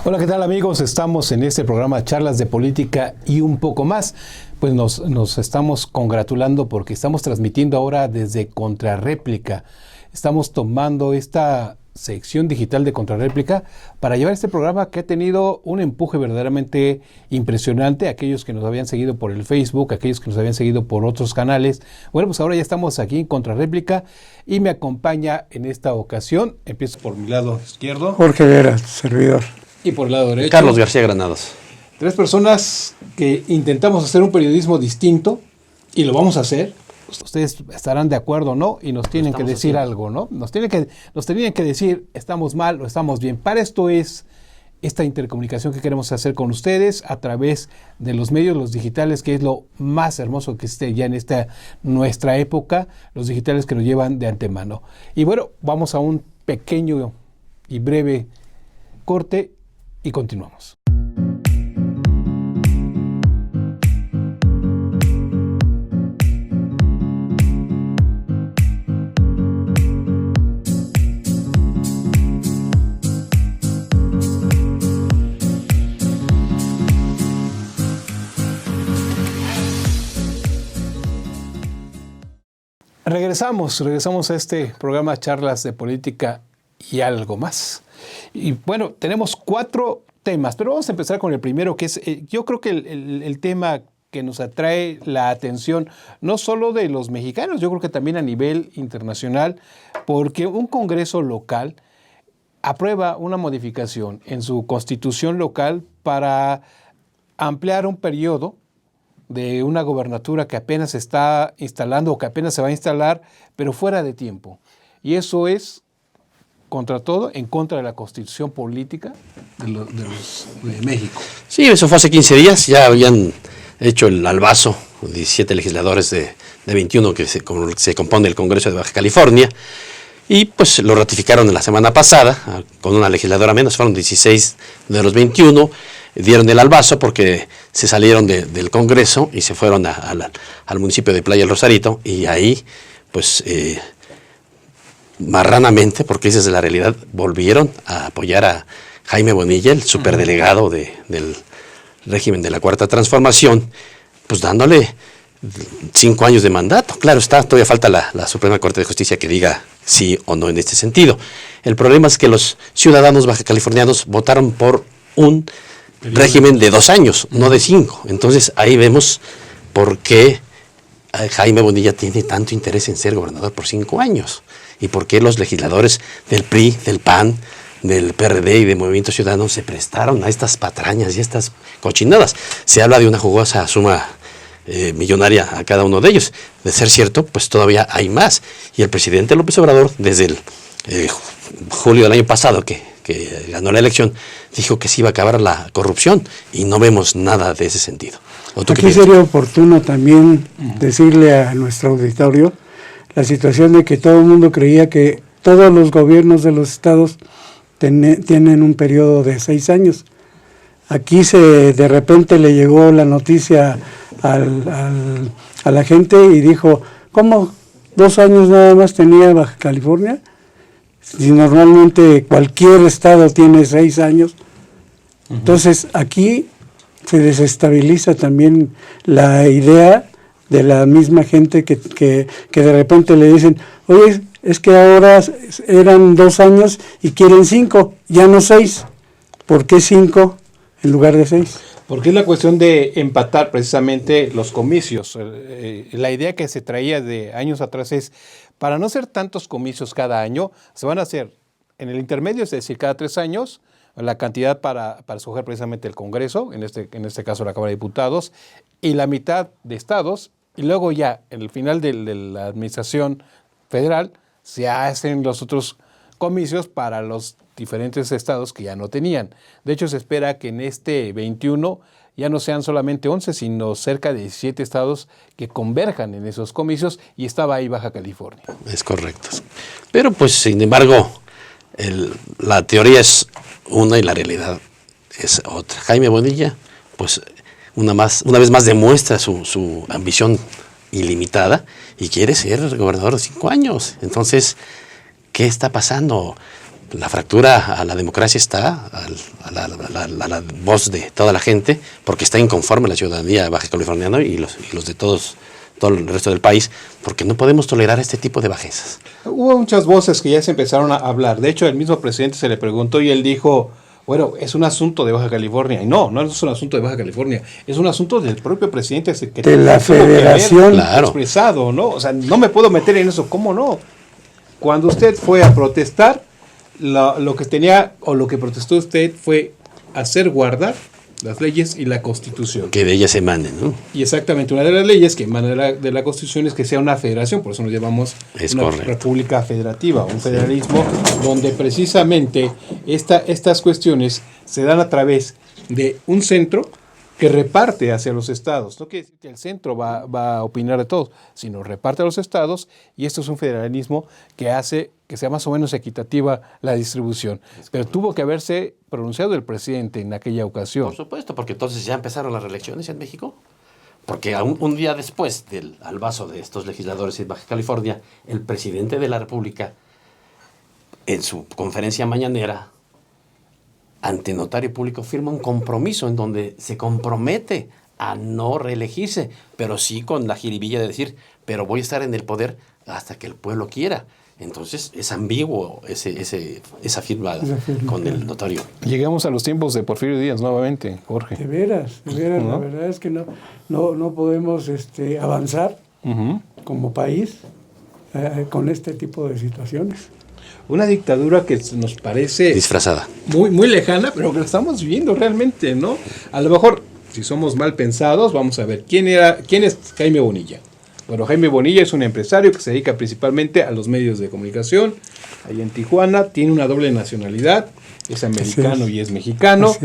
Hola, ¿qué tal amigos? Estamos en este programa Charlas de Política y un poco más. Pues nos estamos congratulando porque estamos transmitiendo ahora desde Contrarréplica. Estamos tomando esta sección digital de Contrarréplica para llevar este programa que ha tenido un empuje verdaderamente impresionante. Aquellos que nos habían seguido por el Facebook, aquellos que nos habían seguido por otros canales. Bueno, pues ahora ya estamos aquí en Contrarréplica y me acompaña en esta ocasión, empiezo por mi lado izquierdo. Jorge Vera, servidor. Y por el lado derecho, Carlos García Granados. Tres personas que intentamos hacer un periodismo distinto y lo vamos a hacer. Ustedes estarán de acuerdo o no y nos tienen que decir algo, ¿no? Nos tienen que decir estamos mal o estamos bien. Para esto es esta intercomunicación que queremos hacer con ustedes a través de los medios, los digitales, que es lo más hermoso que esté ya en esta nuestra época, los digitales que nos llevan de antemano. Y bueno, vamos a un pequeño y breve corte y continuamos. Regresamos a este programa Charlas de Política y algo más. Y bueno, tenemos 4 temas, pero vamos a empezar con el primero, que es, yo creo que el tema que nos atrae la atención, no solo de los mexicanos, yo creo que también a nivel internacional, porque un congreso local aprueba una modificación en su constitución local para ampliar un periodo de una gobernatura que apenas se está instalando o que apenas se va a instalar, pero fuera de tiempo. Y eso es, contra todo, en contra de la constitución política de México. Sí, eso fue hace 15 días, ya habían hecho el albazo 17 legisladores de 21 que se compone el Congreso de Baja California, y pues lo ratificaron la semana pasada, con una legisladora menos, fueron 16 de los 21, dieron el albazo porque se salieron del Congreso y se fueron al municipio de Playa del Rosarito, y ahí pues marranamente, porque esa es la realidad, volvieron a apoyar a Jaime Bonilla, el superdelegado del régimen de la Cuarta Transformación, pues dándole 5 años de mandato. Claro está, todavía falta la Suprema Corte de Justicia que diga sí o no en este sentido. El problema es que los ciudadanos bajacalifornianos votaron por un régimen de 2 años, no de 5. Entonces ahí vemos por qué Jaime Bonilla tiene tanto interés en ser gobernador por 5 años. Y por qué los legisladores del PRI, del PAN, del PRD y de Movimiento Ciudadano se prestaron a estas patrañas y estas cochinadas. Se habla de una jugosa suma millonaria a cada uno de ellos. De ser cierto, pues todavía hay más. Y el presidente López Obrador, desde el julio del año pasado, que ganó la elección, dijo que se iba a acabar la corrupción, y no vemos nada de ese sentido. Aquí sería oportuno también decirle a nuestro auditorio la situación de que todo el mundo creía que todos los gobiernos de los estados tienen un periodo de 6 años. Aquí de repente le llegó la noticia a la gente y dijo, ¿cómo 2 años nada más tenía Baja California? Si normalmente cualquier estado tiene 6 años. Entonces aquí se desestabiliza también la idea de la misma gente que de repente le dicen, oye, es que ahora eran 2 años y quieren 5, ya no 6. ¿Por qué 5 en lugar de 6? Porque es la cuestión de empatar precisamente los comicios. La idea que se traía de años atrás es, para no hacer tantos comicios cada año, se van a hacer en el intermedio, es decir, cada 3 años, la cantidad para escoger precisamente el Congreso, en este caso la Cámara de Diputados, y la mitad de estados, y luego ya en el final de la administración federal se hacen los otros comicios para los diferentes estados que ya no tenían. De hecho, se espera que en este 21 ya no sean solamente 11, sino cerca de 17 estados que converjan en esos comicios, y estaba ahí Baja California. Es correcto. Pero pues, sin embargo, la teoría es una y la realidad es otra. Jaime Bonilla, pues una vez más demuestra su ambición ilimitada y quiere ser gobernador de 5 años. Entonces, ¿qué está pasando? la fractura a la democracia está a la voz de toda la gente, porque está inconforme la ciudadanía baja californiana y los de todo el resto del país, porque no podemos tolerar este tipo de bajezas. Hubo muchas voces que ya se empezaron a hablar. De hecho, el mismo presidente se le preguntó y él dijo, bueno, es un asunto de Baja California. Y no es un asunto de Baja California, es un asunto del propio presidente que de la federación, claro, expresado, ¿no? O sea, no me puedo meter en eso, ¿cómo no? Cuando usted fue a protestar, lo que tenía o lo que protestó usted fue hacer guardar las leyes y la Constitución. Que de ellas emanen, ¿no? Y exactamente, una de las leyes que emana de la Constitución es que sea una federación, por eso nos llamamos una correcto. república federativa, un federalismo donde precisamente estas cuestiones se dan a través de un centro que reparte hacia los estados. No quiere decir que el centro va a opinar de todos, sino reparte a los estados, y esto es un federalismo que hace que sea más o menos equitativa la distribución. Pero tuvo que haberse pronunciado el presidente en aquella ocasión. Por supuesto, porque entonces ya empezaron las reelecciones en México. Porque un día después del albazo de estos legisladores en Baja California, el presidente de la República, en su conferencia mañanera, ante notario público, firma un compromiso en donde se compromete a no reelegirse, pero sí con la jiribilla de decir, pero voy a estar en el poder hasta que el pueblo quiera. Entonces es ambiguo esa firma con el notario. Llegamos a los tiempos de Porfirio Díaz nuevamente, Jorge. De veras, ¿no? La verdad es que no podemos avanzar como país con este tipo de situaciones. Una dictadura que nos parece disfrazada, muy lejana, pero que la estamos viviendo realmente, ¿no? A lo mejor, si somos mal pensados, vamos a ver, ¿quién es Jaime Bonilla? Bueno, Jaime Bonilla es un empresario que se dedica principalmente a los medios de comunicación, ahí en Tijuana, tiene una doble nacionalidad, es americano y es mexicano.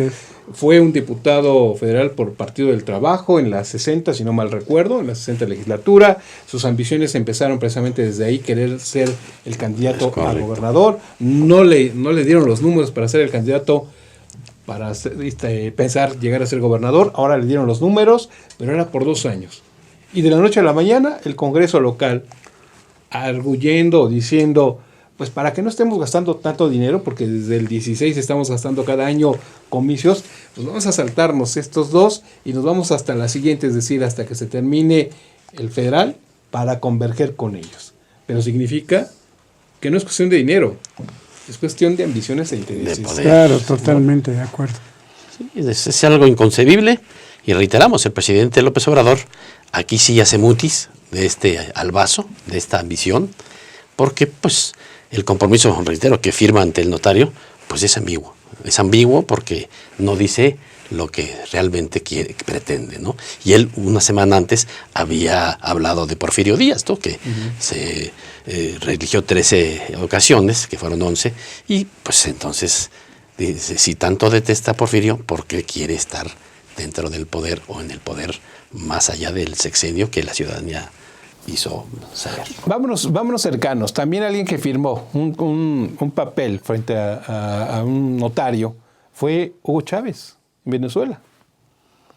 Fue un diputado federal por Partido del Trabajo en la 60, si no mal recuerdo, en la 60 legislatura. Sus ambiciones empezaron precisamente desde ahí, querer ser el candidato a gobernador. No le dieron los números para ser el candidato, para pensar llegar a ser gobernador. Ahora le dieron los números, pero era por 2 años. Y de la noche a la mañana, el Congreso local, arguyendo, diciendo, pues para que no estemos gastando tanto dinero, porque desde el 16 estamos gastando cada año comicios, pues vamos a saltarnos estos 2 y nos vamos hasta la siguiente, es decir, hasta que se termine el federal para converger con ellos. Pero significa que no es cuestión de dinero, es cuestión de ambiciones e intereses. De poder. Claro, totalmente de acuerdo. Sí, es algo inconcebible, y reiteramos, el presidente López Obrador aquí sí hace mutis de este albazo, de esta ambición, porque pues el compromiso, reitero, que firma ante el notario, pues es ambiguo. Es ambiguo porque no dice lo que realmente pretende, ¿no? Y él una semana antes había hablado de Porfirio Díaz, ¿no? Que se reeligió 13 ocasiones, que fueron 11, y pues entonces dice, si tanto detesta a Porfirio, ¿por qué quiere estar dentro del poder o en el poder más allá del sexenio que la ciudadanía hizo saber? Vámonos cercanos. También alguien que firmó un papel frente a un notario fue Hugo Chávez, en Venezuela.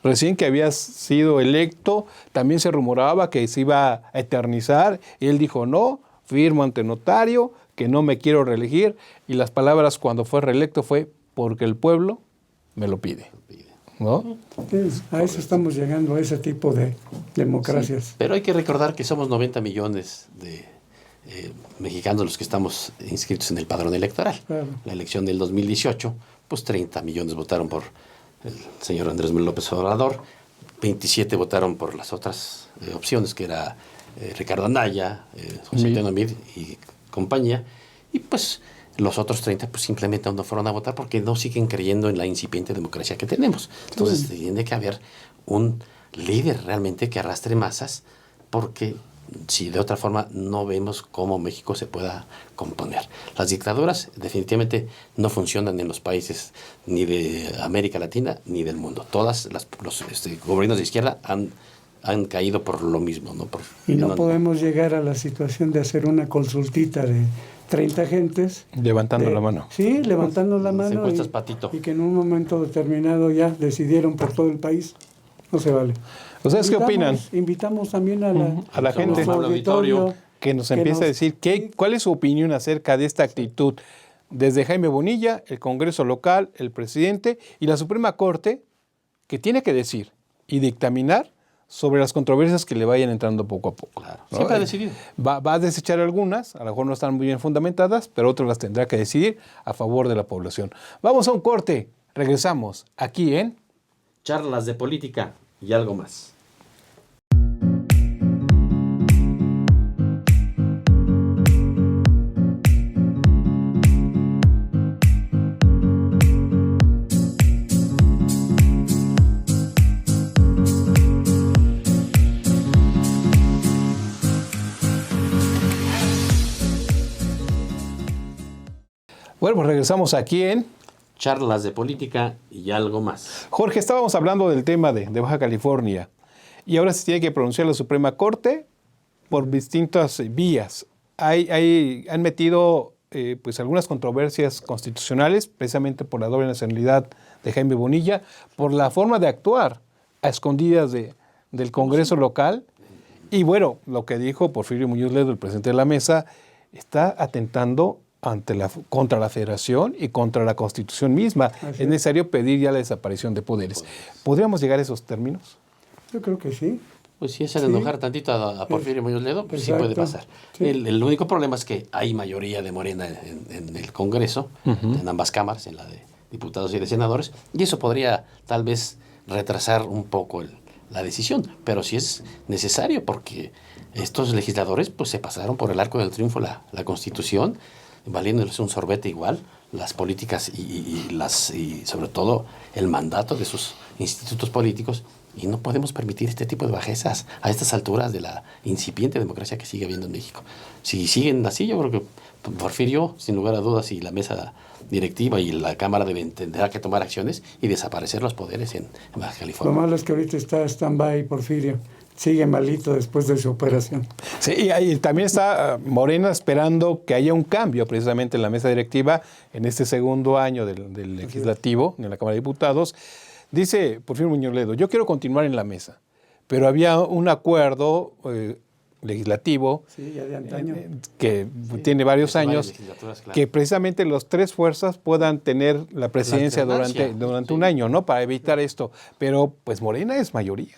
Recién que había sido electo, también se rumoraba que se iba a eternizar, y él dijo, no, firmo ante notario, que no me quiero reelegir, y las palabras cuando fue reelecto fue, porque el pueblo me lo pide. ¿No? A eso estamos llegando, a ese tipo de democracias. Sí, pero hay que recordar que somos 90 millones de mexicanos los que estamos inscritos en el padrón electoral. Claro. La elección del 2018, pues 30 millones votaron por el señor Andrés Manuel López Obrador, 27 votaron por las otras opciones, que era Ricardo Anaya, José Antonio Meade y compañía, y pues los otros 30 pues simplemente no fueron a votar porque no siguen creyendo en la incipiente democracia que tenemos. Entonces tiene que haber un líder realmente que arrastre masas, porque si de otra forma no vemos cómo México se pueda componer. Las dictaduras definitivamente no funcionan en los países ni de América Latina ni del mundo. Todos los gobiernos de izquierda han caído por lo mismo, ¿no? Y no podemos llegar a la situación de hacer una consultita de 30 gentes. Levantando la mano. Sí, levantando la mano. Y que en un momento determinado ya decidieron por todo el país. No se vale. ¿Ustedes qué opinan? Invitamos también a la gente, al auditorio, que nos empiece a decir cuál es su opinión acerca de esta actitud desde Jaime Bonilla, el Congreso local, el presidente y la Suprema Corte, que tiene que decir y dictaminar sobre las controversias que le vayan entrando poco a poco. Claro, ¿no? siempre ha decidido. Va a desechar algunas, a lo mejor no están muy bien fundamentadas, pero otras las tendrá que decidir a favor de la población. Vamos a un corte, regresamos aquí en Charlas de política y algo más. Bueno, pues regresamos aquí en Charlas de política y algo más. Jorge, estábamos hablando del tema de Baja California y ahora se tiene que pronunciar la Suprema Corte por distintas vías. Han metido pues algunas controversias constitucionales, precisamente por la doble nacionalidad de Jaime Bonilla, por la forma de actuar a escondidas del Congreso local. Y bueno, lo que dijo Porfirio Muñoz Ledo, el presidente de la mesa, está atentando contra la Federación y contra la Constitución misma. Es necesario pedir ya la desaparición de poderes. ¿Podríamos llegar a esos términos? Yo creo que sí. Pues si es el enojar tantito a Porfirio Muñoz Ledo, pues sí Exacto. puede pasar. Sí. El único problema es que hay mayoría de Morena en el Congreso, en ambas cámaras, en la de diputados y de senadores, y eso podría tal vez retrasar un poco la decisión, pero sí es necesario porque estos legisladores pues se pasaron por el arco del triunfo la Constitución, valiéndoles un sorbete igual las políticas y sobre todo el mandato de sus institutos políticos, y no podemos permitir este tipo de bajezas a estas alturas de la incipiente democracia que sigue habiendo en México. Si siguen así, yo creo que Porfirio, sin lugar a dudas, y la mesa directiva y la Cámara tendrá que tomar acciones y desaparecer los poderes en Baja Lo California. malo es que ahorita está stand-by Porfirio. Sigue malito después de su operación. Sí, y ahí también está Morena esperando que haya un cambio precisamente en la mesa directiva en este segundo año del legislativo, en la Cámara de Diputados. Dice Porfirio Muñoz Ledo, yo quiero continuar en la mesa, pero había un acuerdo legislativo Sí, ya de antaño. que tiene varios Varias años, legislaturas, claro. que precisamente las tres fuerzas puedan tener la presidencia alternancia, durante sí. un año, ¿no? Para evitar esto. Pero pues Morena es mayoría.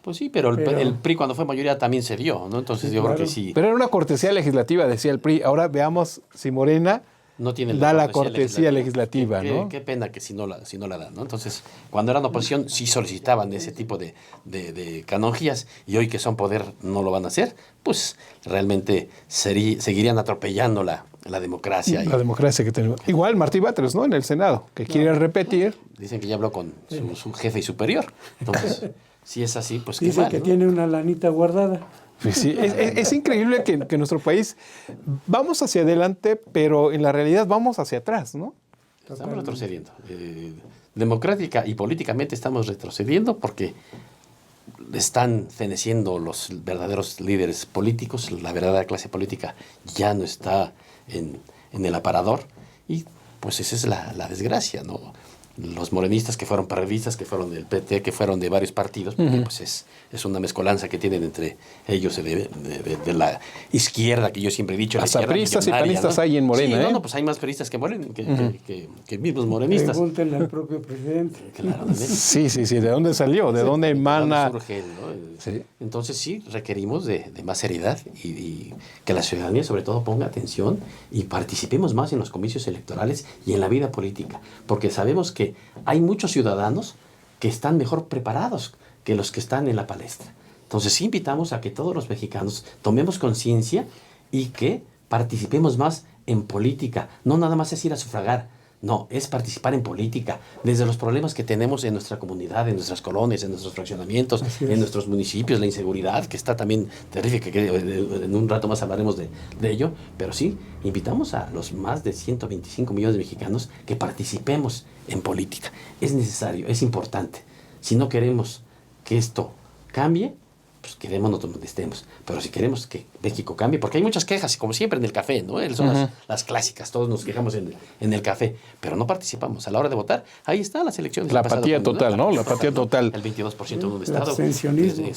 Pues sí, pero el PRI cuando fue mayoría también se dio, ¿no? Entonces yo creo que sí. Pero era una cortesía legislativa, decía el PRI. Ahora veamos si Morena No tiene da la cortesía legislativa, ¿no? Qué pena que si no la dan, ¿no? Entonces, cuando eran oposición sí solicitaban ese tipo de canonjías, y hoy que son poder no lo van a hacer, pues realmente seguirían atropellando la democracia. La democracia que tenemos. Igual Martí Batres, ¿no? En el Senado, que quiere repetir. Dicen que ya habló con su jefe y superior. Entonces, si es así, pues qué Dice mal, que ¿no? tiene una lanita guardada. Pues sí, es increíble que en nuestro país vamos hacia adelante, pero en la realidad vamos hacia atrás, ¿no? Estamos retrocediendo. Democrática y políticamente estamos retrocediendo porque están feneciendo los verdaderos líderes políticos, la verdadera clase política ya no está en el aparador, y pues esa es la desgracia, ¿no? Los morenistas que fueron perredistas, que fueron del PT, que fueron de varios partidos, porque pues es una mezcolanza que tienen entre ellos de la izquierda, que yo siempre he dicho. Hasta la izquierda priistas y millonaria, panistas ¿no? hay en Morena, Sí, ¿eh? no, pues hay más priistas que mismos morenistas. Pregúntenle al propio presidente. Claro, ¿no? Sí, ¿de dónde salió? ¿De dónde emana? Surge, ¿no? Sí. Entonces sí, requerimos de más seriedad y que la ciudadanía sobre todo ponga atención y participemos más en los comicios electorales y en la vida política, porque sabemos que hay muchos ciudadanos que están mejor preparados que los que están en la palestra. Entonces sí invitamos a que todos los mexicanos tomemos conciencia y que participemos más en política. No nada más es ir a sufragar. No, es participar en política, desde los problemas que tenemos en nuestra comunidad, en nuestras colonias, en nuestros fraccionamientos, en nuestros municipios, la inseguridad, que está también terrible, que en un rato más hablaremos de ello, pero sí, invitamos a los más de 125 millones de mexicanos que participemos en política. Es necesario, es importante. Si no queremos que esto cambie, pues quedémonos donde estemos. Pero si queremos que México cambie, porque hay muchas quejas, como siempre en el café, ¿no? Son las clásicas, todos nos quejamos en el café, pero no participamos. A la hora de votar, ahí están las elecciones. La apatía total, ¿no? La apatía total. El 22% en un estado. abstencionismo.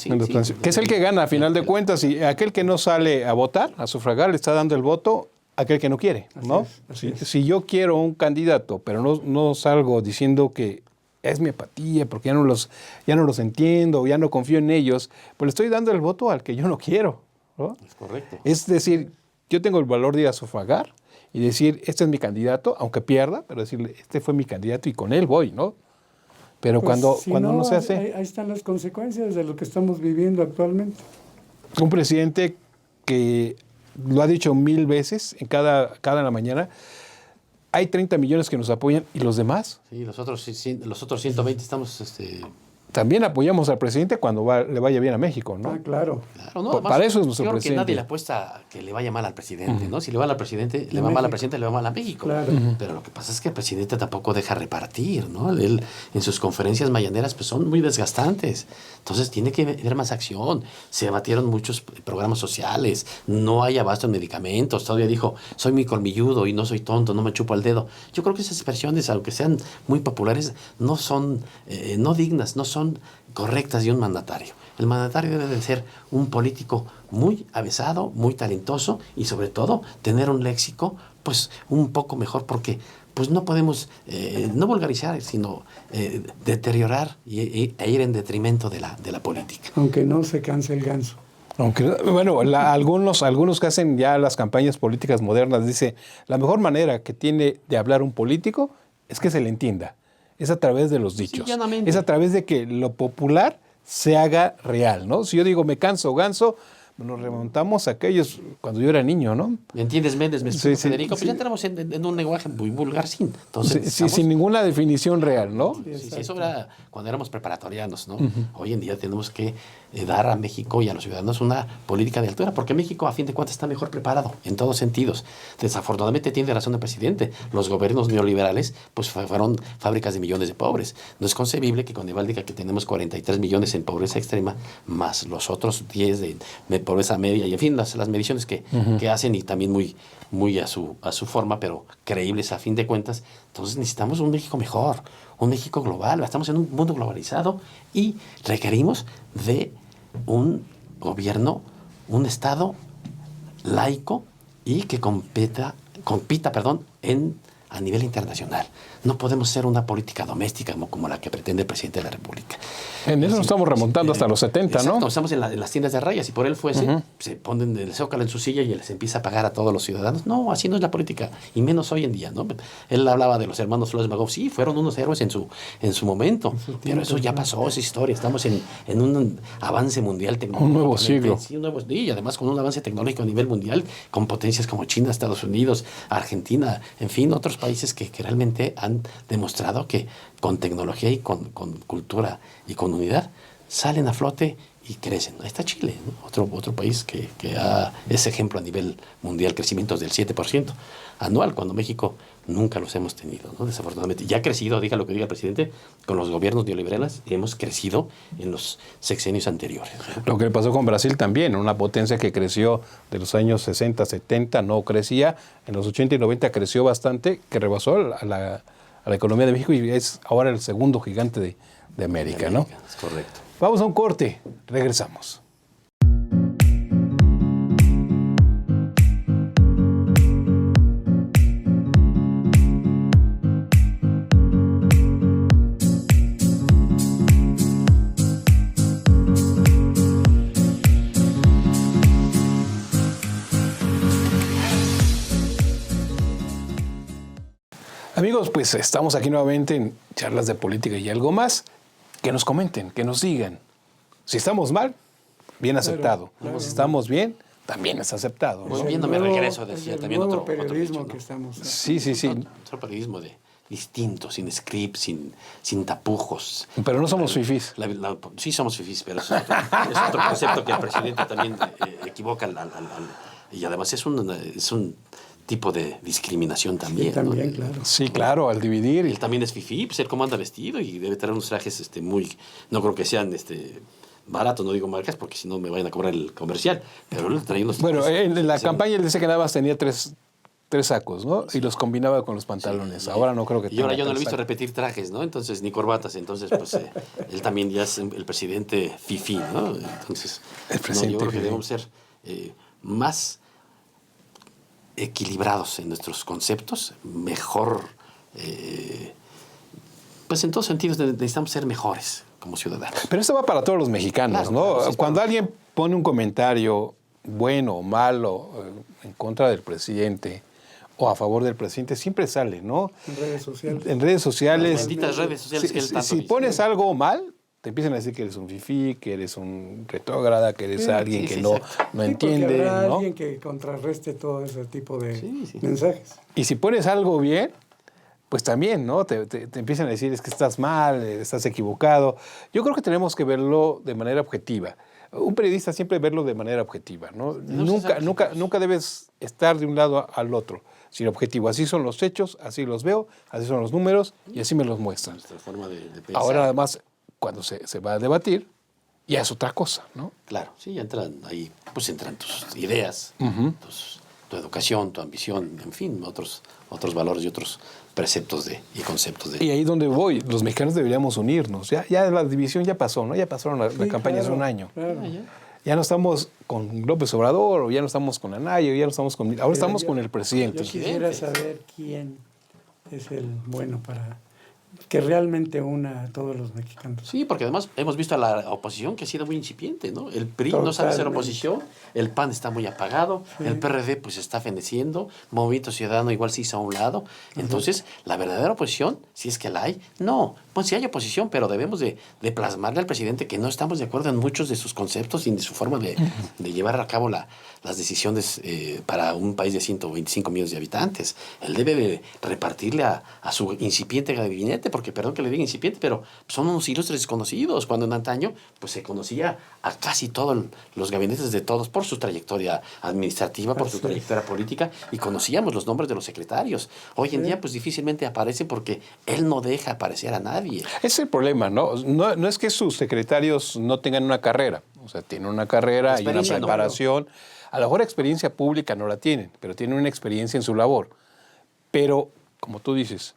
Que es el que gana a final de cuentas, y aquel que no sale a votar, a sufragar, le está dando el voto aquel que no quiere, ¿no? Así es. Si yo quiero un candidato, pero no salgo diciendo que es mi apatía, porque ya no los entiendo, ya no confío en ellos, pues le estoy dando el voto al que yo no quiero, ¿no? Es correcto. Es decir, yo tengo el valor de ir a sufragar y decir, este es mi candidato, aunque pierda, pero decirle, este fue mi candidato y con él voy, ¿no? Pero Pues, cuando no se hace, ahí están las consecuencias de lo que estamos viviendo actualmente. un presidente que lo ha dicho 1000 veces en cada en la mañana, hay 30 millones que nos apoyan y los demás Sí, los otros 120 estamos... también apoyamos al presidente cuando le vaya bien a México, ¿no? Claro. Claro, no, Para eso es nuestro yo creo que presidente. nadie le apuesta a que le vaya mal al presidente, ¿no? Si le va mal al presidente, le va mal al presidente, le va mal a México. Claro. Pero lo que pasa es que el presidente tampoco deja repartir, ¿no? Él en sus conferencias mañaneras pues son muy desgastantes. Entonces tiene que haber más acción. Se abatieron muchos programas sociales, no hay abasto en medicamentos. Todavía dijo, soy muy colmilludo y no soy tonto, no me chupo el dedo. Yo creo que esas expresiones, aunque sean muy populares, no son no dignas, no son correctas de un mandatario. El mandatario debe de ser un político muy avesado, muy talentoso y sobre todo tener un léxico pues un poco mejor, porque pues no podemos no vulgarizar, sino deteriorar e ir en detrimento de la política. Aunque no se canse el ganso. Aunque, bueno, algunos que hacen ya las campañas políticas modernas dice la mejor manera que tiene de hablar un político es que se le entienda. Es a través de los dichos. Sí, llanamente. Es a través de que lo popular se haga real, ¿no? Si yo digo me canso, ganso, nos remontamos a aquellos cuando yo era niño, ¿no? ¿Me entiendes, Méndez? ¿Me explico, Sí, sí, Federico? Pues sí. ya entramos en un lenguaje muy vulgar, sin. Entonces, Sí, sin ninguna definición real, ¿no? Sí, eso era cuando éramos preparatorianos, ¿no? Hoy en día tenemos que dar a México y a los ciudadanos una política de altura, porque México, a fin de cuentas, está mejor preparado en todos sentidos. Desafortunadamente tiene razón el presidente. Los gobiernos neoliberales pues fueron fábricas de millones de pobres. No es concebible que Coneval diga que tenemos 43 millones en pobreza extrema, más los otros 10 de pobreza media, y en fin, las mediciones que hacen, y también muy a su forma, pero creíbles a fin de cuentas. Entonces necesitamos un México mejor, un México global. Estamos en un mundo globalizado y requerimos de un gobierno, un Estado laico y que compita a nivel internacional. No podemos ser una política doméstica como la que pretende el presidente de la República. En eso nos estamos remontando hasta los 70, exacto, ¿no? Estamos en las tiendas de rayas. Si por él fuese, se ponen el zócalo en su silla y les empieza a pagar a todos los ciudadanos. No, así no es la política, y menos hoy en día, ¿no? Él hablaba de los hermanos Flores Magón. Sí, fueron unos héroes en su momento, pero eso ya pasó, es historia. Estamos en un avance mundial tecnológico. Un nuevo siglo. Sí, y además con un avance tecnológico a nivel mundial, con potencias como China, Estados Unidos, Argentina, en fin, otros países que realmente han demostrado que con tecnología y con cultura y con unidad salen a flote y crecen. Ahí está Chile, ¿no? Otro país que es ejemplo a nivel mundial, crecimientos del 7% anual, cuando México nunca los hemos tenido, ¿no? Desafortunadamente. Ya ha crecido, diga lo que diga el presidente, con los gobiernos neoliberales, y hemos crecido en los sexenios anteriores, ¿no? Lo que le pasó con Brasil también, una potencia que creció de los años 60, 70, no crecía, en los 80 y 90 creció bastante, que rebasó a la economía de México y es ahora el segundo gigante de América, ¿no? Es correcto. Vamos a un corte, regresamos. Amigos, pues estamos aquí nuevamente en Charlas de Política y algo más. Que nos comenten, que nos digan. Si estamos mal, bien aceptado. Si estamos bien, también es aceptado, ¿no? Muy bien, no me regreso, decía el también nuevo otro periodismo dicho, ¿no? que estamos. Sí. Otro periodismo distinto, sin script, sin tapujos. Pero no somos fifís. Sí somos fifís, pero es otro concepto que el presidente también equivoca. Y además es un tipo de discriminación también. Sí, también, ¿no? claro. Sí, claro, al dividir. Él también es fifí, pues él cómo anda vestido y debe tener unos trajes no creo que sean baratos, no digo marcas porque si no me vayan a cobrar el comercial, pero él trae unos Bueno, trajes en la que sean- campaña él dice que nada más tenía tres sacos, ¿no? Y los combinaba con los pantalones. Ahora no creo que Y ahora tenga yo no lo he tres visto sacos. repetir trajes, ¿no? Entonces, ni corbatas. Entonces, pues, él también ya es el presidente fifí, ¿no? Entonces, El presidente yo creo que fifí. debemos ser más equilibrados en nuestros conceptos, mejor, pues en todos sentidos necesitamos ser mejores como ciudadanos. Pero eso va para todos los mexicanos, Claro, ¿no? claro, sí, Cuando claro. alguien pone un comentario bueno o malo en contra del presidente o a favor del presidente, siempre sale, ¿no? En redes sociales. En redes sociales. Las benditas redes sociales que él tanto si dice. pones algo mal, te empiezan a decir que eres un fifí, que eres un retrógrada, que eres Sí, alguien sí, que sí, no exacto. no Sí, porque entiende, habrá ¿no? alguien que contrarreste todo ese tipo de Sí. mensajes. Y si pones algo bien, pues también, ¿no? Te empiezan a decir, es que estás mal, estás equivocado. Yo creo que tenemos que verlo de manera objetiva. Un periodista siempre verlo de manera objetiva, ¿no? Tenemos que ser objetivos. Nunca debes estar de un lado al otro, sino objetivo. Así son los hechos, así los veo, así son los números y así me los muestran. Nuestra forma de pensar. Ahora, además, cuando se va a debatir, ya es otra cosa, ¿no? Claro, sí, ya entran ahí, pues entran tus ideas, tu educación, tu ambición, en fin, otros valores y otros preceptos y conceptos de... Y ahí donde voy, los mexicanos deberíamos unirnos. Ya la división ya pasó, ¿no? Ya pasaron la campaña hace un año. Claro. Ya no estamos con López Obrador, o ya no estamos con Anaya, o ya no estamos con... Ahora estamos con el presidente. Yo quisiera saber quién es el bueno para que realmente una a todos los mexicanos. Sí, porque además hemos visto a la oposición que ha sido muy incipiente, ¿no? El PRI no sabe ser Totalmente. oposición, el PAN está muy apagado, el PRD pues se está feneciendo, Movimiento Ciudadano igual se hizo a un lado. Entonces, la verdadera oposición, si es que la hay, no. Pues sí hay oposición, pero debemos de plasmarle al presidente que no estamos de acuerdo en muchos de sus conceptos y de su forma de llevar a cabo las decisiones para un país de 125 millones de habitantes. Él debe de repartirle a su incipiente gabinete, porque perdón que le diga incipiente, pero son unos ilustres desconocidos, cuando en antaño pues se conocía a casi todos los gabinetes de todos por su trayectoria administrativa, por su trayectoria política, y conocíamos los nombres de los secretarios. Hoy en día pues difícilmente aparece porque él no deja aparecer a nadie. Ese es el problema, ¿no? No es que sus secretarios no tengan una carrera. O sea, tienen una carrera y una Experiencia, ¿no? preparación. A lo mejor experiencia pública no la tienen, pero tienen una experiencia en su labor. Pero, como tú dices,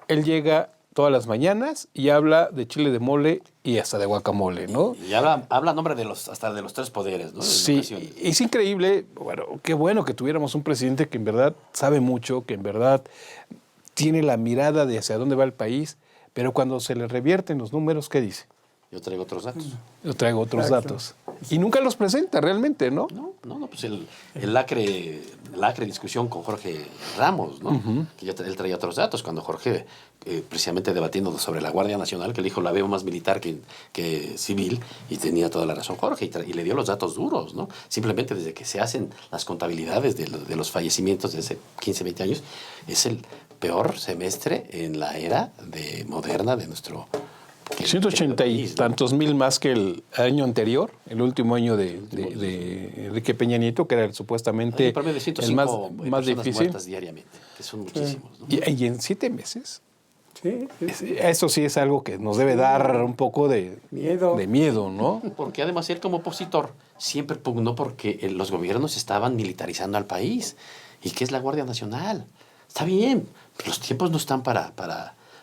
él llega todas las mañanas y habla de chile de mole y hasta de guacamole, ¿no? Y habla a nombre de hasta de los tres poderes, ¿no? En Sí, ocasiones. es increíble. Bueno, qué bueno que tuviéramos un presidente que en verdad sabe mucho, que en verdad tiene la mirada de hacia dónde va el país, pero cuando se le revierten los números, ¿qué dice? Yo traigo otros datos. Yo traigo otros Exacto. datos. Y nunca los presenta realmente, ¿no? No, pues el lacre discusión con Jorge Ramos, ¿no? Que ya él traía otros datos, cuando Jorge, precisamente debatiendo sobre la Guardia Nacional, que le dijo, la veo más militar que civil, y tenía toda la razón Jorge, y le dio los datos duros, ¿no? Simplemente desde que se hacen las contabilidades de los fallecimientos de hace 15, 20 años, es el peor semestre en la era moderna de nuestro... 180 y tantos mil más que el año anterior, el último año de Enrique Peña Nieto, que era supuestamente Hay un promedio de 105 el más personas difícil. muertas diariamente, que son muchísimos, ¿no? Y en 7 meses, Sí, eso sí es algo que nos debe dar un poco de miedo, ¿no? Porque además él como opositor siempre pugnó porque los gobiernos estaban militarizando al país. ¿Y qué es la Guardia Nacional? Está bien, pero los tiempos no están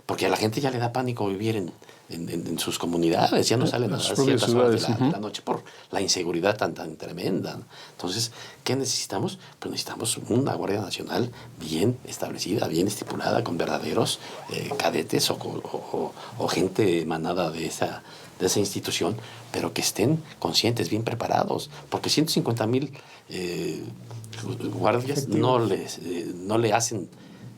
porque a la gente ya le da pánico vivir en sus comunidades, ya no salen a las ciertas horas de la noche por la inseguridad tan tremenda. Entonces, ¿qué necesitamos? Pues necesitamos una Guardia Nacional bien establecida, bien estipulada, con verdaderos cadetes o gente emanada de esa institución, pero que estén conscientes, bien preparados, porque 150,000 guardias no le hacen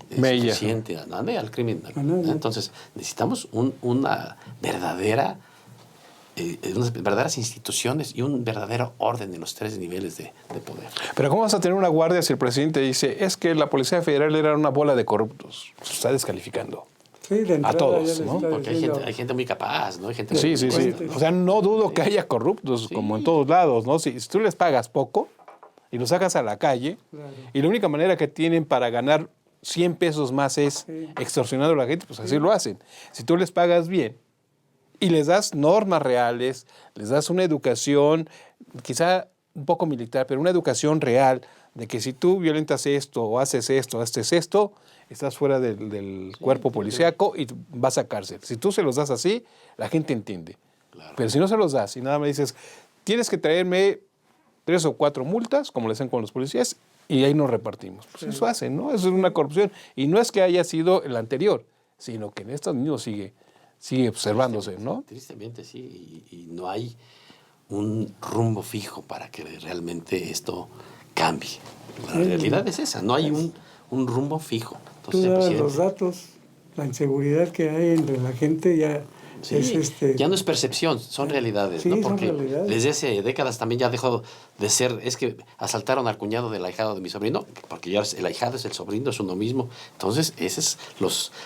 suficiente al crimen. Entonces, necesitamos unas verdaderas instituciones y un verdadero orden en los 3 niveles de poder. Pero ¿cómo vas a tener una guardia si el presidente dice, es que la Policía Federal era una bola de corruptos? Se está descalificando. Sí, de entrada A todos, ya les ¿no? está Porque diciendo- hay gente muy capaz, ¿no? Hay gente Sí. Fuentes. O sea, no dudo que haya corruptos, como en todos lados, ¿no? Si tú les pagas poco y los sacas a la calle, Claro. y la única manera que tienen para ganar 100 pesos más es extorsionando a la gente, pues así lo hacen. Si tú les pagas bien y les das normas reales, les das una educación, quizá un poco militar, pero una educación real, de que si tú violentas esto o haces esto, estás fuera del cuerpo policíaco y vas a cárcel. Si tú se los das así, la gente entiende. Claro. Pero si no se los das y nada más dices, tienes que traerme 3 o 4 multas, como le hacen con los policías, y ahí nos repartimos. Pues eso hacen, ¿no? Eso es una corrupción. Y no es que haya sido el anterior, sino que en Estados Unidos sigue observándose, ¿no? Tristemente sí, y no hay un rumbo fijo para que realmente esto cambie. La realidad es esa, no hay un rumbo fijo. Tú Entonces, dabas los datos, la inseguridad que hay entre la gente ya sí, es ya no es percepción, son realidades, sí, ¿no? son Porque realidades. desde hace décadas también ya dejó de ser, es que asaltaron al cuñado del ahijado de mi sobrino, porque ya el ahijado es el sobrino, es uno mismo. Entonces,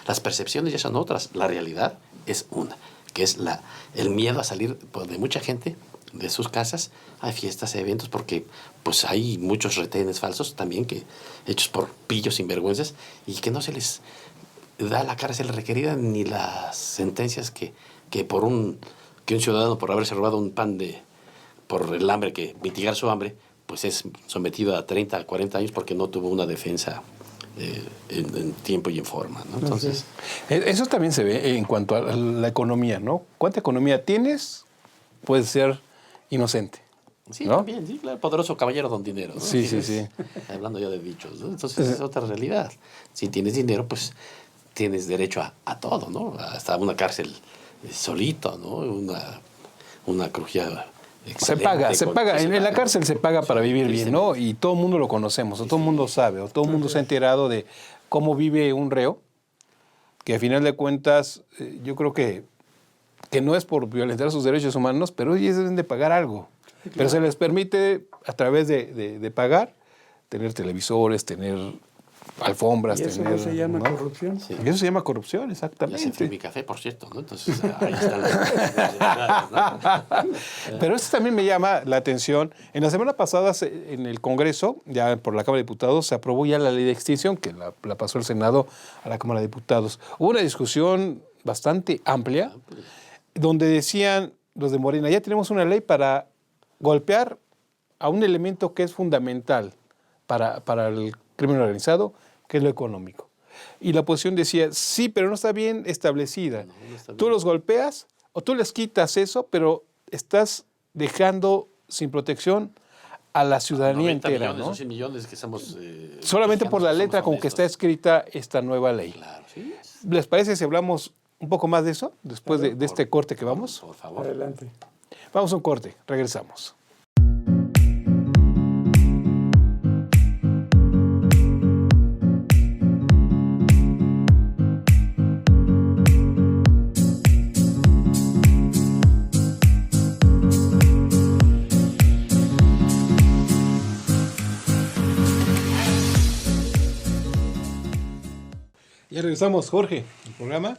las percepciones ya son otras, la realidad es una, que es el miedo a salir de mucha gente de sus casas a fiestas, a eventos, porque pues hay muchos retenes falsos también hechos por pillos sinvergüenzas y que no se les da la cárcel requerida ni las sentencias que un ciudadano por haberse robado un pan por el hambre, que mitigar su hambre, pues es sometido a 30, a 40 años porque no tuvo una defensa en tiempo y en forma, ¿no? Entonces, eso también se ve en cuanto a la economía, ¿no? ¿Cuánta economía tienes? Puedes ser inocente. sí, ¿no? también, sí, claro, poderoso caballero don dinero, ¿no? Sí, sí, sí. Hablando ya de dichos, ¿no? Entonces es otra realidad. Si tienes dinero, pues tienes derecho a todo, ¿no? Hasta una cárcel solito, ¿no? Una crujía excelente. Se paga. En la cárcel se paga para vivir bien, ¿no? Y todo el mundo lo conocemos, o todo el mundo sabe, o todo el mundo se ha enterado de cómo vive un reo, que a final de cuentas, yo creo que no es por violentar sus derechos humanos, pero ellos deben de pagar algo. Sí, claro. Pero se les permite, a través de pagar, tener televisores, tener alfombras. ¿Y eso tener, no se llama corrupción? Sí. Y eso se llama corrupción, exactamente. Ya se mi café, por cierto, ¿no? Entonces, ahí están las ¿no? Pero esto también me llama la atención. En la semana pasada, en el Congreso, ya por la Cámara de Diputados, se aprobó ya la ley de extinción, que la pasó el Senado a la Cámara de Diputados. Hubo una discusión bastante amplia, donde decían los de Morena, ya tenemos una ley para golpear a un elemento que es fundamental para el crimen organizado, que es lo económico. Y la oposición decía, sí, pero no está bien establecida. No está bien. Tú los golpeas o tú les quitas eso, pero estás dejando sin protección a la ciudadanía entera, millones, ¿no? 100 millones que estamos... solamente por la letra con que está escrita esta nueva ley. Claro, sí. ¿Les parece si hablamos un poco más de eso después de este corte que vamos? Por favor. Adelante. Vamos a un corte, regresamos. Ya regresamos, Jorge, el programa.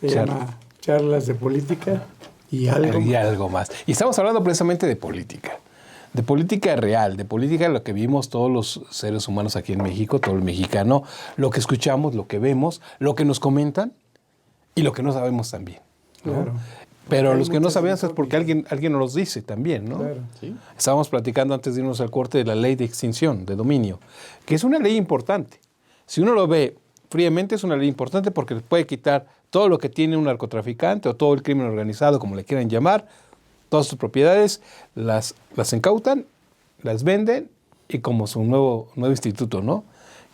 Se llama Charlas de Política y algo más. Y estamos hablando precisamente de política real, de política, lo que vimos todos los seres humanos aquí en México, todo el mexicano, lo que escuchamos, lo que vemos, lo que nos comentan y lo que no sabemos también, ¿no? Claro. Pero los que no sabemos es porque alguien nos los dice también, ¿no? Claro. ¿Sí? Estábamos platicando antes de irnos al corte de la ley de extinción, de dominio, que es una ley importante. Si uno lo ve fríamente, es una ley importante porque puede quitar todo lo que tiene un narcotraficante o todo el crimen organizado, como le quieran llamar, todas sus propiedades, las incautan, las venden y como su nuevo instituto, ¿no?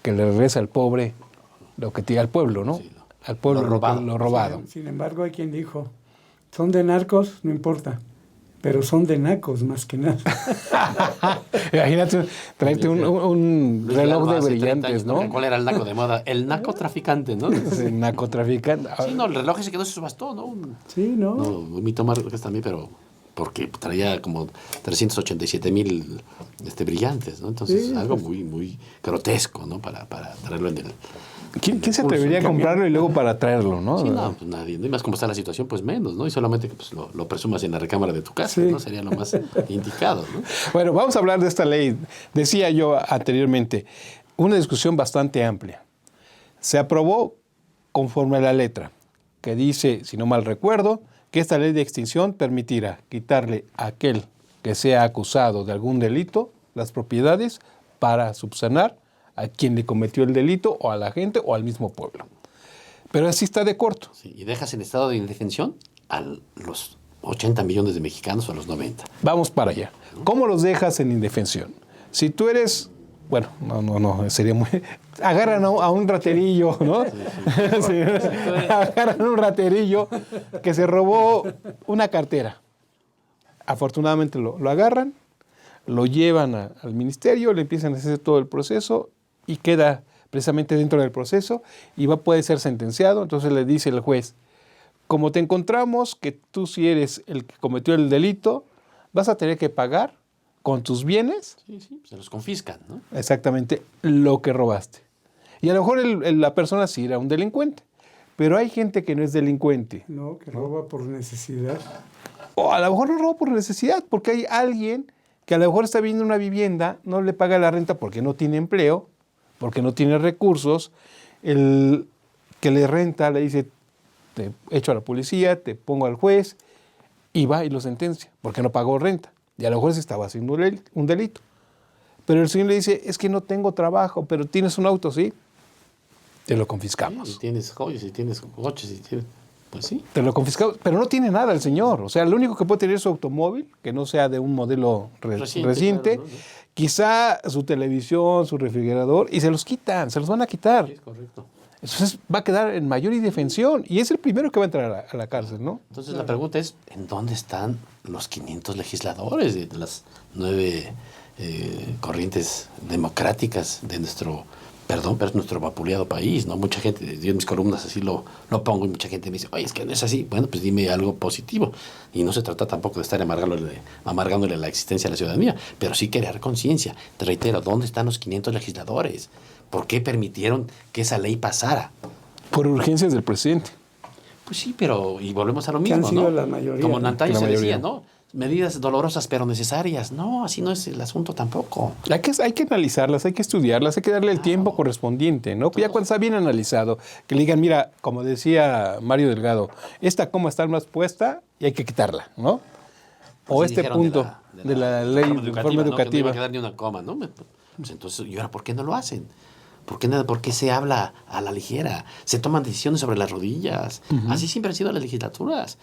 Que le regresa al pobre lo que tiene al pueblo, ¿no? Sí, al pueblo lo robado. Sin embargo, hay quien dijo, son de narcos, no importa, pero son de nacos más que nada. Imagínate traerte un reloj de brillantes, años, ¿no? ¿Cuál era el naco de moda? El nacotraficante, ¿no? El nacotraficante. Sí, no, el reloj ese que no se subastó, ¿no? Sí, ¿no? No, un mito más que también, pero porque traía como 387,000 brillantes, ¿no? Entonces, sí, algo muy, muy grotesco, ¿no? Para traerlo en el... ¿Quién se atrevería a comprarlo y luego para traerlo, no? Sí, no, pues nadie. Y más como está la situación, pues menos, ¿no? Y solamente que pues, lo presumas en la recámara de tu casa, sí, ¿no? Sería lo más indicado, ¿no? Bueno, vamos a hablar de esta ley. Decía yo anteriormente, una discusión bastante amplia. Se aprobó conforme a la letra, que dice, si no mal recuerdo, que esta ley de extinción permitirá quitarle a aquel que sea acusado de algún delito las propiedades para subsanar a quien le cometió el delito o a la gente o al mismo pueblo. Pero así está de corto. Sí, y dejas en estado de indefensión a los 80 millones de mexicanos o a los 90. Vamos para allá. ¿Cómo los dejas en indefensión? Si tú eres bueno, no, sería muy... Agarran a un raterillo, ¿no? Sí. Agarran a un raterillo que se robó una cartera. Afortunadamente lo agarran, lo llevan al ministerio, le empiezan a hacer todo el proceso y queda precisamente dentro del proceso y puede ser sentenciado. Entonces le dice el juez, como te encontramos que tú sí eres el que cometió el delito, vas a tener que pagar con tus bienes. Sí, se los confiscan, ¿no? Exactamente lo que robaste. Y a lo mejor la persona sí era un delincuente, pero hay gente que no es delincuente. No, que roba por necesidad. O a lo mejor no roba por necesidad, porque hay alguien que a lo mejor está viviendo una vivienda, no le paga la renta porque no tiene empleo, porque no tiene recursos. El que le renta le dice, te echo a la policía, te pongo al juez, y va y lo sentencia, porque no pagó renta. Y a lo mejor se estaba haciendo un delito. Pero el señor le dice, es que no tengo trabajo, pero tienes un auto, ¿sí? Te lo confiscamos. Si tienes joyas, si tienes coches, si tienes... Pues sí. Te lo confiscamos, pero no tiene nada el señor. O sea, lo único que puede tener es su automóvil, que no sea de un modelo reciente. Claro, ¿no? Quizá su televisión, su refrigerador, y se los quitan, se los van a quitar. Sí, es correcto. Entonces va a quedar en mayor indefensión y es el primero que va a entrar a la cárcel, ¿no? Entonces la pregunta es, ¿en dónde están los 500 legisladores de las 9 corrientes democráticas de nuestro, perdón, pero es nuestro vapuleado país, ¿no? Mucha gente, yo en mis columnas así lo pongo y mucha gente me dice, oye, es que no es así. Bueno, pues dime algo positivo. Y no se trata tampoco de estar amargándole la existencia a la ciudadanía, pero sí crear conciencia. Te reitero, ¿dónde están los 500 legisladores? ¿Por qué permitieron que esa ley pasara? Por urgencias del presidente. Pues sí, pero, y volvemos a lo Que mismo, han sido ¿no? la mayoría, Como ¿no? Nantayo La se mayoría. decía, ¿no? Medidas dolorosas pero necesarias. No, así no es el asunto tampoco. Hay que analizarlas, hay que estudiarlas, hay que darle el tiempo correspondiente, ¿no? Ya cuando está bien analizado, que le digan, mira, como decía Mario Delgado, esta coma está más puesta y hay que quitarla, ¿no? O Pues este punto de la ley de reforma ¿no? Que no iba educativa. a quedar ni una coma, ¿no? Pues entonces, ¿y ahora por qué no lo hacen? ¿Por qué se habla a la ligera? Se toman decisiones sobre las rodillas. Así siempre han sido las legislaturas.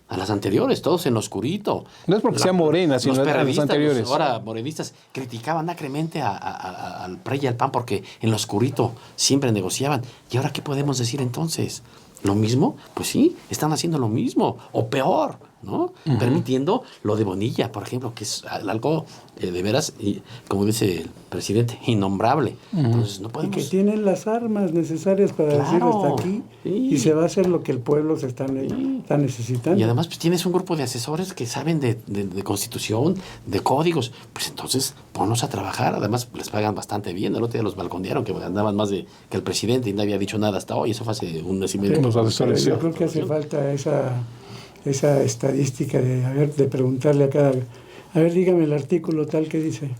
A las anteriores, todos en lo oscurito. No es porque sea Morena, sino los a los anteriores. Ahora morenistas criticaban acremente al PRI y al PAN porque en lo oscurito siempre negociaban. ¿Y ahora qué podemos decir entonces? ¿Lo mismo? Pues sí, están haciendo lo mismo, o peor, ¿no? Permitiendo lo de Bonilla, por ejemplo, que es algo de veras, y, como dice el presidente, innombrable. Entonces no Y podemos... que tienen las armas necesarias para Claro, decir hasta aquí sí. y se va a hacer lo que el pueblo se está necesitando. Y además pues tienes un grupo de asesores que saben de constitución, de códigos, pues entonces ponlos a trabajar, además les pagan bastante bien. El otro día los balconearon, que andaban más que el presidente y nadie había dicho nada hasta hoy, eso fue hace un mes y medio. Los asesores, Pero yo sí. creo que hace falta esa estadística de preguntarle a cada... A ver, dígame el artículo tal que dice.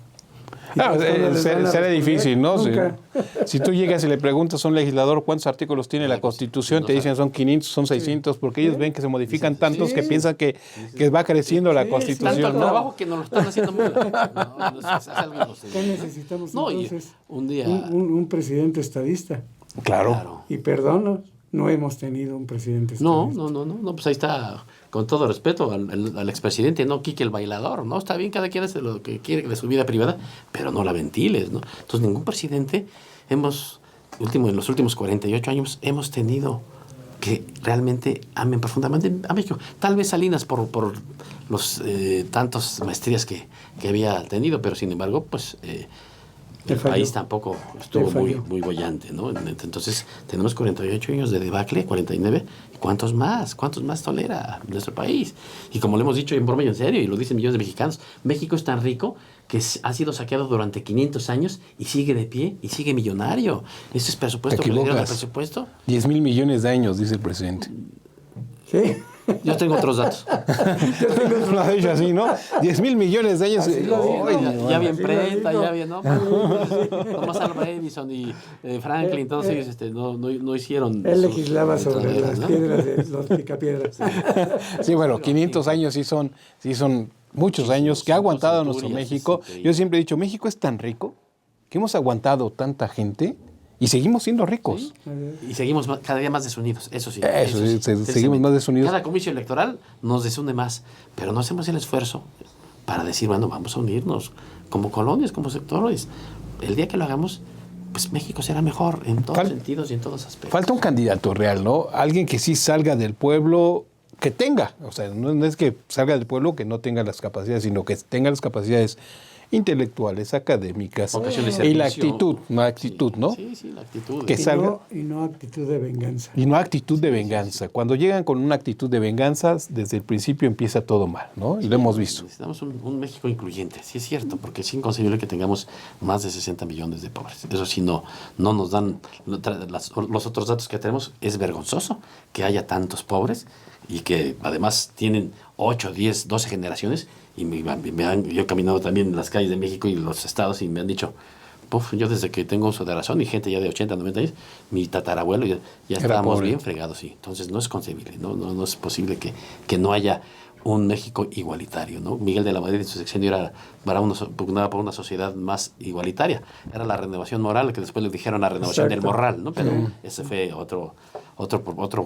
Y Ah, las personas les van a será responder, difícil, ¿no? nunca. Si tú llegas y le preguntas a un legislador cuántos artículos tiene la Constitución, te dicen son 500, son 600, porque ellos ven que se modifican tantos que piensan que va creciendo la Sí, Tanto Constitución, el ¿no? trabajo que nos lo están haciendo muy bien. No, es algo inocente. ¿Qué necesitamos No, y entonces? un día... Un presidente estadista. Claro. Y perdón, no hemos tenido un presidente No, estadista. pues ahí está, con todo respeto al expresidente, no Quique el bailador, ¿no? Está bien, cada quien hace lo que quiere de su vida privada, pero no la ventiles, ¿no? Entonces, ningún presidente en los últimos 48 años hemos tenido que realmente amen profundamente a México. Tal vez Salinas por los tantas maestrías que había tenido, pero sin embargo, pues... el país tampoco estuvo muy bollante, ¿no? Entonces, tenemos 48 años de debacle, 49. ¿Cuántos más? ¿Cuántos más tolera nuestro país? Y como lo hemos dicho en broma y en serio, y lo dicen millones de mexicanos, México es tan rico que ha sido saqueado durante 500 años y sigue de pie y sigue millonario. ¿Eso es presupuesto? Te ¿Que le dieron el equivocas. presupuesto? 10,000 millones de años, dice el presidente. Sí. Yo tengo otros datos. Lo ha dicho así, ¿no? 10,000 millones de años. Así lo digo. Ay, Ya había Así imprenta, lo ya digo. había, ¿no? Thomas Alva Edison y Franklin, todos ellos no hicieron... Él sus legislaba sobre traderas, las ¿no? piedras de los picapiedras. Sí, bueno, 500 años sí son muchos años que ha aguantado nuestro centurias, México. es increíble. Yo siempre he dicho, México es tan rico que hemos aguantado tanta gente y seguimos siendo ricos. Y seguimos cada día más desunidos, eso sí. Eso sí, seguimos más desunidos. Cada comicio electoral nos desune más, pero no hacemos el esfuerzo para decir, bueno, vamos a unirnos como colonias, como sectores, el día que lo hagamos, pues México será mejor en todos sentidos y en todos aspectos. Falta un candidato real, ¿no? Alguien que sí salga del pueblo, que tenga, o sea, no es que salga del pueblo que no tenga las capacidades, sino que tenga las capacidades intelectuales, académicas y la actitud, ¿no? Sí, la actitud. Que salga. Y no actitud de venganza. Y no actitud de venganza. Cuando llegan con una actitud de venganza, desde el principio empieza todo mal, ¿no? Y lo hemos visto. Necesitamos un México incluyente, sí es cierto, porque es inconcebible que tengamos más de 60 millones de pobres. Eso sí, no nos dan los otros datos que tenemos. Es vergonzoso que haya tantos pobres y que además tienen 8, 10, 12 generaciones. Y yo he caminado también en las calles de México y los estados y me han dicho, yo desde que tengo uso de razón y gente ya de 80, 90 años, mi tatarabuelo ya estábamos bien fregados, sí. Entonces no es concebible, no es posible que no haya un México igualitario, ¿no? Miguel de la Madrid en su sexenio pugnaba por una sociedad más igualitaria. Era la renovación moral, que después le dijeron la renovación del moral, ¿no? Pero ese fue otro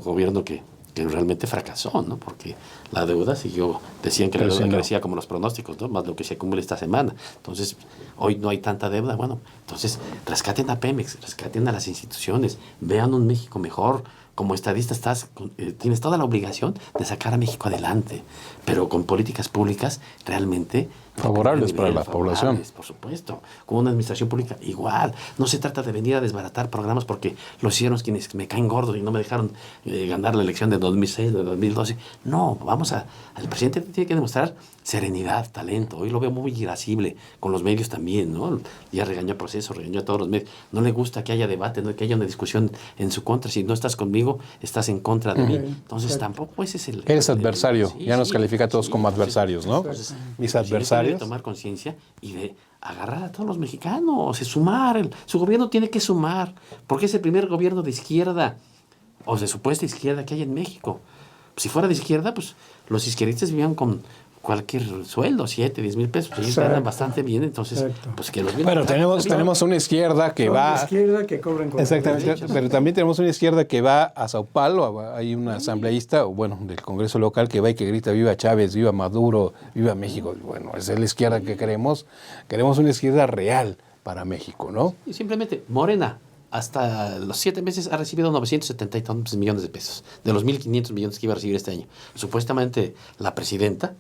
gobierno que realmente fracasó, ¿no? Porque la deuda decían que la deuda crecía como los pronósticos, ¿no? Más lo que se acumula esta semana. Entonces, hoy no hay tanta deuda. Bueno, entonces, rescaten a Pemex, rescaten a las instituciones, vean un México mejor. Como estadista tienes toda la obligación de sacar a México adelante, pero con políticas públicas realmente favorables para la población. Por supuesto, con una administración pública igual. No se trata de venir a desbaratar programas porque lo hicieron quienes me caen gordos y no me dejaron ganar la elección de 2006, de 2012. No, el presidente tiene que demostrar serenidad, talento. Hoy lo veo muy irascible, con los medios también, ¿no? Ya regañó a Proceso, regañó a todos los medios. No le gusta que haya debate, no que haya una discusión en su contra. Si no estás conmigo, estás en contra de mí. Entonces tampoco ese es el... Eres adversario, ya nos califica a todos como adversarios, ¿no? Entonces, mis adversarios. De tomar conciencia y de agarrar a todos los mexicanos, sumar. Su gobierno tiene que sumar, porque es el primer gobierno de izquierda, o de supuesta izquierda que hay en México. Si fuera de izquierda, pues los izquierdistas vivían con cualquier sueldo, 7, 10 mil pesos. Ellos ganan bastante bien, entonces, pues que los... Bueno, tenemos una izquierda que va... Una izquierda que cobran con exactamente, derechos. Pero también tenemos una izquierda que va a Sao Paulo, hay un asambleísta, del Congreso local que va y que grita viva Chávez, viva Maduro, viva México. Bueno, esa es la izquierda que queremos una izquierda real para México, ¿no? Y simplemente, Morena, hasta los 7 meses ha recibido 970 millones de pesos, de los 1.500 millones que iba a recibir este año. Supuestamente la presidenta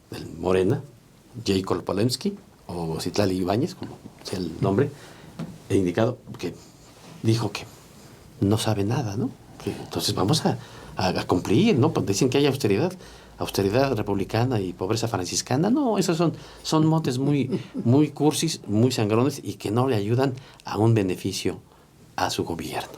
del Morena, Jacob Polensky, o Citlali Ibáñez, como sea el nombre, he indicado, que dijo que no sabe nada, ¿no? Que entonces vamos a cumplir, ¿no? Pues dicen que hay austeridad republicana y pobreza franciscana. No, esos son motes muy cursis, muy sangrones y que no le ayudan a un beneficio a su gobierno.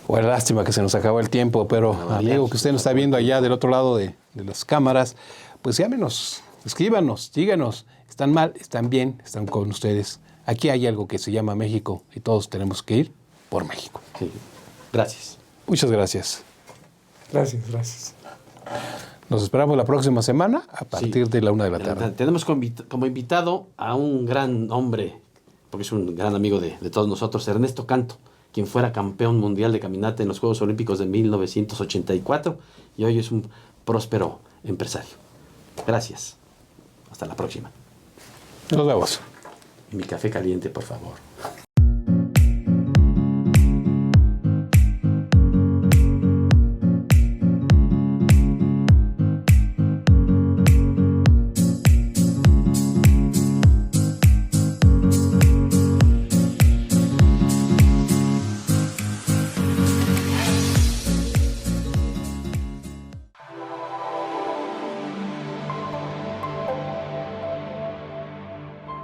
Bueno, lástima que se nos acabó el tiempo, pero amigo que usted nos está viendo allá del otro lado de las cámaras, pues llámenos, escríbanos, díganos, están mal, están bien, están con ustedes. Aquí hay algo que se llama México y todos tenemos que ir por México. Sí. Gracias. Muchas gracias. Gracias. Nos esperamos la próxima semana a partir de la 1 de la tarde. Tenemos como invitado a un gran hombre, porque es un gran amigo de todos nosotros, Ernesto Canto, quien fuera campeón mundial de caminata en los Juegos Olímpicos de 1984 y hoy es un próspero empresario. Gracias. Hasta la próxima. Nos vemos. Y mi café caliente, por favor.